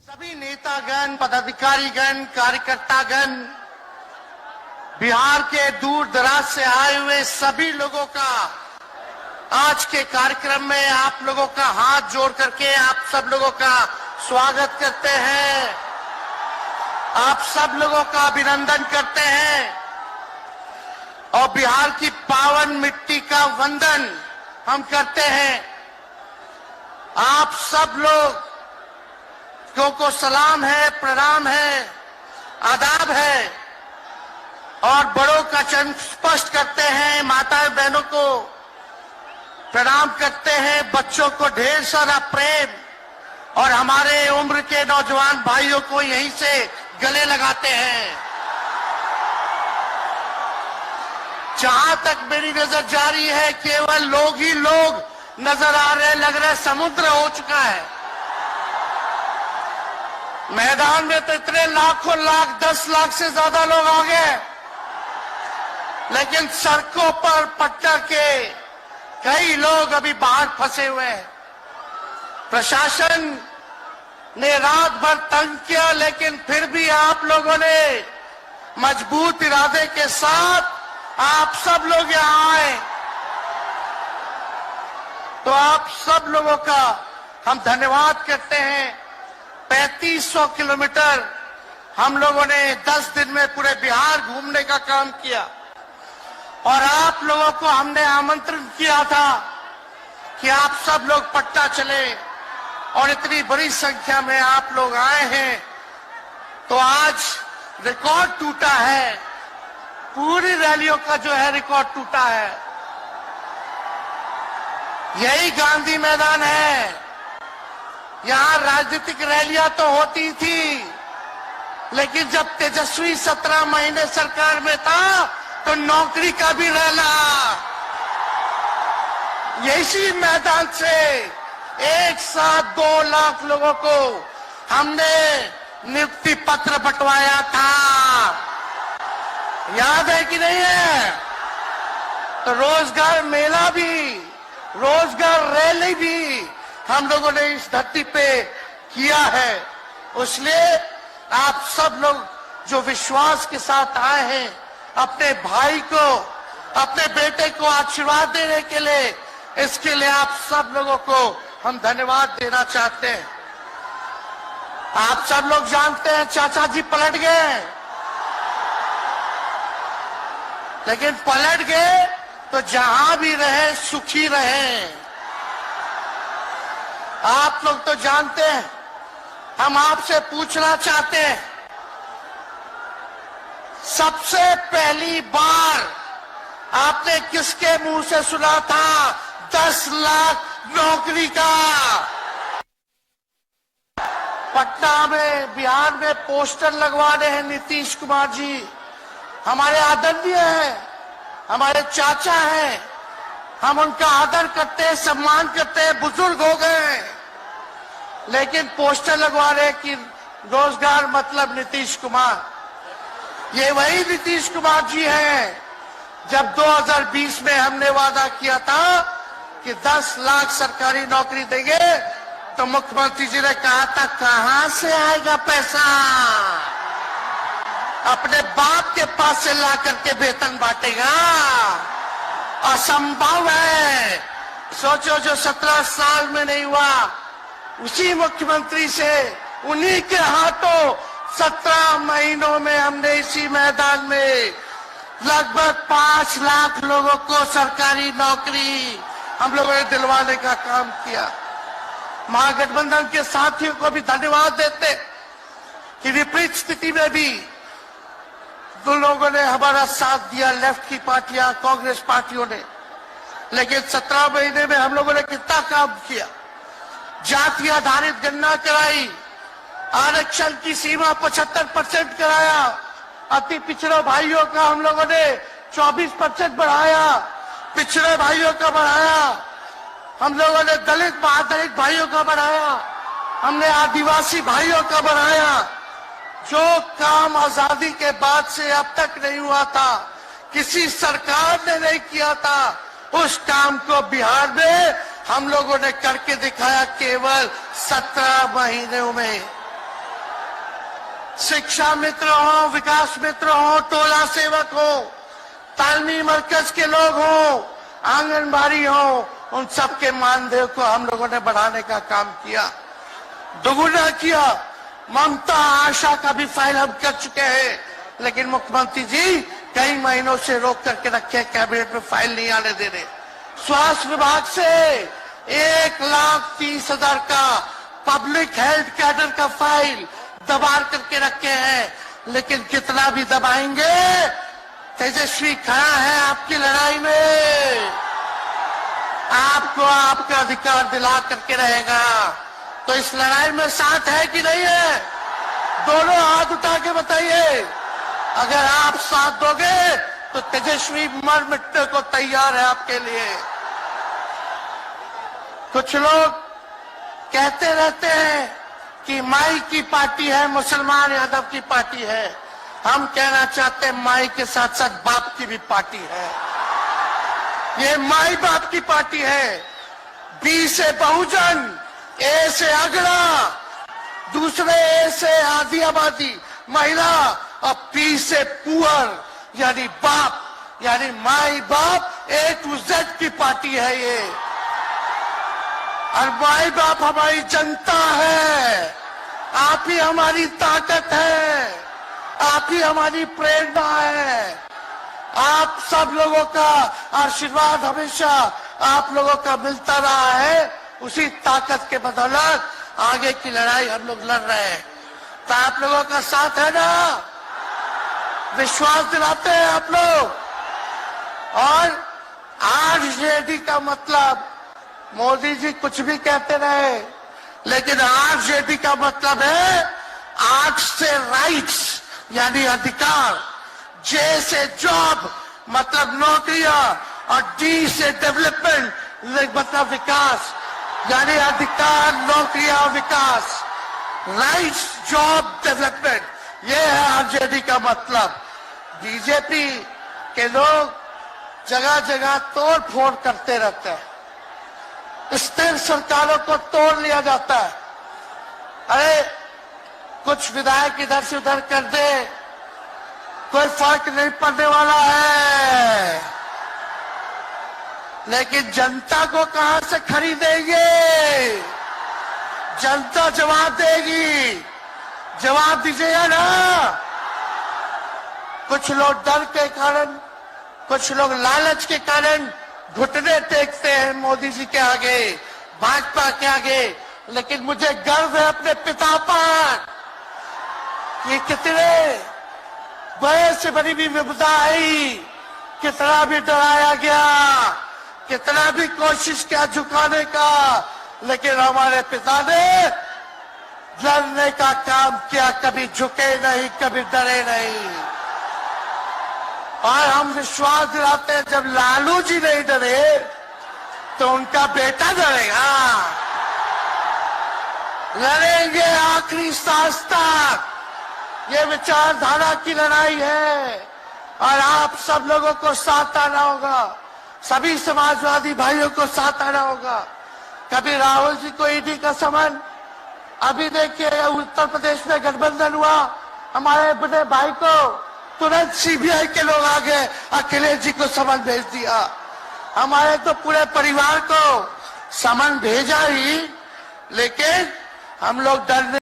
सभी नेतागण, पदाधिकारीगण, कार्यकर्तागण, बिहार के दूर दराज से आए हुए सभी लोगों का आज के कार्यक्रम में आप लोगों का हाथ जोड़ करके आप सब लोगों का स्वागत करते हैं, आप सब लोगों का अभिनंदन करते हैं और बिहार की पावन मिट्टी का वंदन हम करते हैं। आप सब लोग को सलाम है, प्रणाम है, आदाब है और बड़ों का चरण स्पर्श करते हैं, माता बहनों को प्रणाम करते हैं, बच्चों को ढेर सारा प्रेम और हमारे उम्र के नौजवान भाइयों को यहीं से गले लगाते हैं। जहां तक मेरी नजर जा रही है केवल लोग ही लोग नजर आ रहे, लग रहे समुद्र हो चुका है। मैदान में तो इतने लाखों लाख, 10 लाख से ज्यादा लोग आ गए, लेकिन सड़कों पर पटना के कई लोग अभी बाहर फंसे हुए हैं। प्रशासन ने रात भर तंग किया, लेकिन फिर भी आप लोगों ने मजबूत इरादे के साथ आप सब लोग यहां आए, तो आप सब लोगों का हम धन्यवाद करते हैं। 3500 किलोमीटर हम लोगों ने 10 दिन में पूरे बिहार घूमने का काम किया और आप लोगों को हमने आमंत्रण किया था कि आप सब लोग पटना चले और इतनी बड़ी संख्या में आप लोग आए हैं, तो आज रिकॉर्ड टूटा है, पूरी रैलियों का जो है रिकॉर्ड टूटा है। यही गांधी मैदान है। यहां राजनीतिक रैलियां तो होती थी, लेकिन जब तेजस्वी 17 महीने सरकार में था तो नौकरी का भी रैला यही मैदान से एक साथ 2 लाख लोगों को हमने नियुक्ति पत्र बंटवाया था। याद है कि नहीं है? तो रोजगार मेला भी, रोजगार रैली भी हम लोगों ने इस धरती पे किया है। इसलिए आप सब लोग जो विश्वास के साथ आए हैं, अपने भाई को, अपने बेटे को आशीर्वाद देने के लिए, इसके लिए आप सब लोगों को हम धन्यवाद देना चाहते हैं। आप सब लोग जानते हैं चाचा जी पलट गए, लेकिन पलट गए तो जहां भी रहे सुखी रहे। आप लोग तो जानते हैं, हम आपसे पूछना चाहते हैं, सबसे पहली बार आपने किसके मुंह से सुना था 10 लाख नौकरी का? पटना में, बिहार में पोस्टर लगवा रहे हैं नीतीश कुमार जी, हमारे आदरणीय हैं, हमारे चाचा हैं, हम उनका आदर करते हैं, सम्मान करते हैं, बुजुर्ग हो गए, लेकिन पोस्टर लगवा रहे कि रोजगार मतलब नीतीश कुमार। ये वही नीतीश कुमार जी हैं जब 2020 में हमने वादा किया था कि 10 लाख सरकारी नौकरी देंगे, तो मुख्यमंत्री जी ने कहा था कहां से आएगा पैसा? अपने बाप के पास से ला करके वेतन बांटेगा? असंभव है। सोचो, जो 17 साल में नहीं हुआ, उसी मुख्यमंत्री से, उन्हीं के हाथों 17 महीनों में हमने इसी मैदान में लगभग 5 लाख लोगों को सरकारी नौकरी हम लोगों ने दिलवाने का काम किया। महागठबंधन के साथियों को भी धन्यवाद देते कि विपरीत स्थिति में भी दो लोगों ने हमारा साथ दिया, लेफ्ट की पार्टियां, कांग्रेस पार्टियों ने। लेकिन 17 महीने में हम लोगों ने कितना काम किया? जाति आधारित गणना कराई, आरक्षण की सीमा 75% कराया, अति पिछड़े भाइयों का हम लोगों ने 24% बढ़ाया, पिछड़े भाइयों का बढ़ाया, हम लोगों ने दलित महादलित भाइयों का बढ़ाया, हमने आदिवासी भाइयों का बढ़ाया। जो काम आजादी के बाद से अब तक नहीं हुआ था, किसी सरकार ने नहीं किया था, उस काम को बिहार में हम लोगों ने करके दिखाया केवल 17 महीनों में। शिक्षा मित्र हो, विकास मित्र हो, टोला सेवक हो, तालमी मरकज के लोग हो, आंगनबाड़ी हो, उन सबके मानदेय को हम लोगों ने बढ़ाने का काम किया, दोगुना किया। ममता आशा का भी फाइल हम कर चुके हैं, लेकिन मुख्यमंत्री जी कई महीनों से रोक करके रखे, कैबिनेट में फाइल नहीं आने दे रहे। स्वास्थ्य विभाग से 1,30,000 का पब्लिक हेल्थ कैडर का फाइल दबा करके रखे हैं, लेकिन कितना भी दबाएंगे, तेजस्वी खड़ा है आपकी लड़ाई में, आपको आपका अधिकार दिला करके रहेगा। तो इस लड़ाई में साथ है कि नहीं है? दोनों हाथ उठा के बताइए। अगर आप साथ दोगे तो तेजस्वी मर मिटने को तैयार है आपके लिए। कुछ लोग कहते रहते हैं कि माई की पार्टी है, मुसलमान यादव की पार्टी है। हम कहना चाहते हैं माई के साथ साथ बाप की भी पार्टी है। ये माई बाप की पार्टी है। बी से बहुजन, ए से अगड़ा, दूसरे ए से आधी आबादी महिला, और पी से पुअर यानी बाप, यानी माई बाप, A to Z की पार्टी है ये। और माई बाप हमारी जनता है, आप ही हमारी ताकत है, आप ही हमारी प्रेरणा है। आप सब लोगों का आशीर्वाद हमेशा आप लोगों का मिलता रहा है, उसी ताकत के बदौलत आगे की लड़ाई हम लोग लड़ रहे हैं। तो आप लोगों का साथ है ना? विश्वास दिलाते हैं आप लोग। और आरजेडी का मतलब, मोदी जी कुछ भी कहते रहे, लेकिन आरजेडी का मतलब है आर से राइट्स यानी अधिकार, जे से जॉब मतलब नौकरियां, और डी से डेवलपमेंट मतलब विकास, यानी अधिकार, नौकरियां, विकास, राइट्स, जॉब, डेवलपमेंट, ये है आरजेडी का मतलब। बीजेपी के लोग जगह जगह तोड़ फोड़ करते रहते हैं, स्थिर सरकारों को तोड़ लिया जाता है। अरे कुछ विधायक इधर से उधर कर दे, कोई फर्क नहीं पड़ने वाला है, लेकिन जनता को कहां से खरीदेंगे? जनता जवाब देगी, जवाब दीजिएगा ना। कुछ लोग डर के कारण, कुछ लोग लालच के कारण घुटने टेकते हैं मोदी जी के आगे, भाजपा के आगे, लेकिन मुझे गर्व है अपने पिता पर। ये कितने बड़े से बड़ी भी विपदा आई, कितना भी डराया गया, कितना भी कोशिश किया झुकाने का, लेकिन हमारे पिता ने लड़ने का काम किया, कभी झुके नहीं, कभी डरे नहीं। और हम विश्वास दिलाते हैं, जब लालू जी नहीं डरे तो उनका बेटा डरेगा। लड़ेंगे आखिरी सांस तक। ये विचारधारा की लड़ाई है, और आप सब लोगों को साथ आना होगा, सभी समाजवादी भाइयों को साथ आना होगा। कभी राहुल जी को ईडी का समन, अभी देखिए उत्तर प्रदेश में गठबंधन हुआ, हमारे बड़े भाई को तुरंत सीबीआई के लोग आ गए, अखिलेश जी को समन भेज दिया। हमारे तो पूरे परिवार को समन भेजा ही, लेकिन हम लोग डरने